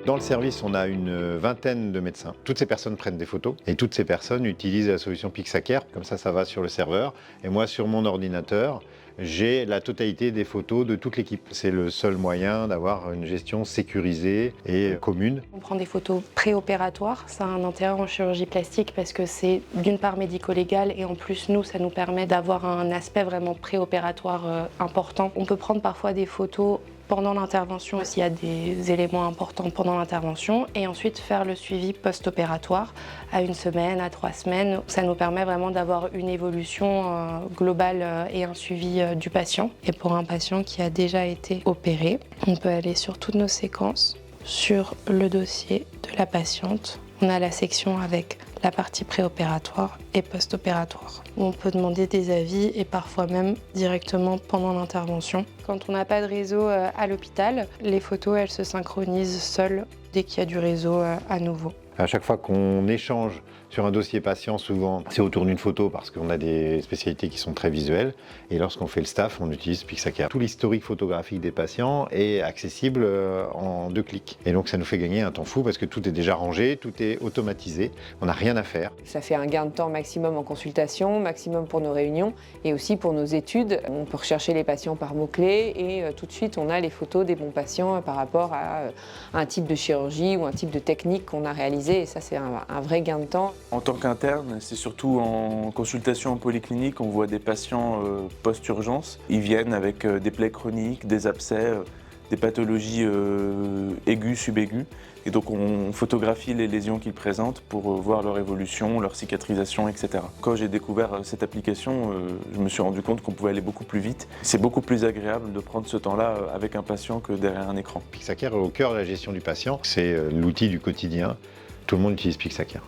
Dans le service, on a une vingtaine de médecins. Toutes ces personnes prennent des photos et toutes ces personnes utilisent la solution Pixacare. Comme ça va sur le serveur. Et moi, sur mon ordinateur, j'ai la totalité des photos de toute l'équipe. C'est le seul moyen d'avoir une gestion sécurisée et commune. On prend des photos préopératoires. Ça a un intérêt en chirurgie plastique parce que c'est d'une part médico-légal et en plus, nous, ça nous permet d'avoir un aspect vraiment préopératoire important. On peut prendre parfois des photos pendant l'intervention s'il y a des éléments importants pendant l'intervention et ensuite faire le suivi post-opératoire à 1 semaine, à 3 semaines. Ça nous permet vraiment d'avoir une évolution globale et un suivi du patient. Et pour un patient qui a déjà été opéré, on peut aller sur toutes nos séquences, sur le dossier de la patiente. On a la section avec la partie préopératoire et post-opératoire. On peut demander des avis et parfois même directement pendant l'intervention. Quand on n'a pas de réseau à l'hôpital, les photos elles se synchronisent seules dès qu'il y a du réseau à nouveau. À chaque fois qu'on échange sur un dossier patient, souvent c'est autour d'une photo parce qu'on a des spécialités qui sont très visuelles. Et lorsqu'on fait le staff, on utilise Pixacare. Tout l'historique photographique des patients est accessible en 2 clics. Et donc ça nous fait gagner un temps fou parce que tout est déjà rangé, tout est automatisé, on n'a rien à faire. Ça fait un gain de temps maximum en consultation, maximum pour nos réunions et aussi pour nos études. On peut rechercher les patients par mots-clés et tout de suite on a les photos des bons patients par rapport à un type de chirurgie ou un type de technique qu'on a réalisé. Et ça, c'est un vrai gain de temps. En tant qu'interne, c'est surtout en consultation en polyclinique, on voit des patients post-urgence. Ils viennent avec des plaies chroniques, des abcès, des pathologies aiguës, subaiguës. Et donc on photographie les lésions qu'ils présentent pour voir leur évolution, leur cicatrisation, etc. Quand j'ai découvert cette application, je me suis rendu compte qu'on pouvait aller beaucoup plus vite. C'est beaucoup plus agréable de prendre ce temps-là avec un patient que derrière un écran. Pixacare est au cœur de la gestion du patient. C'est l'outil du quotidien. Tout le monde utilise Pixacare.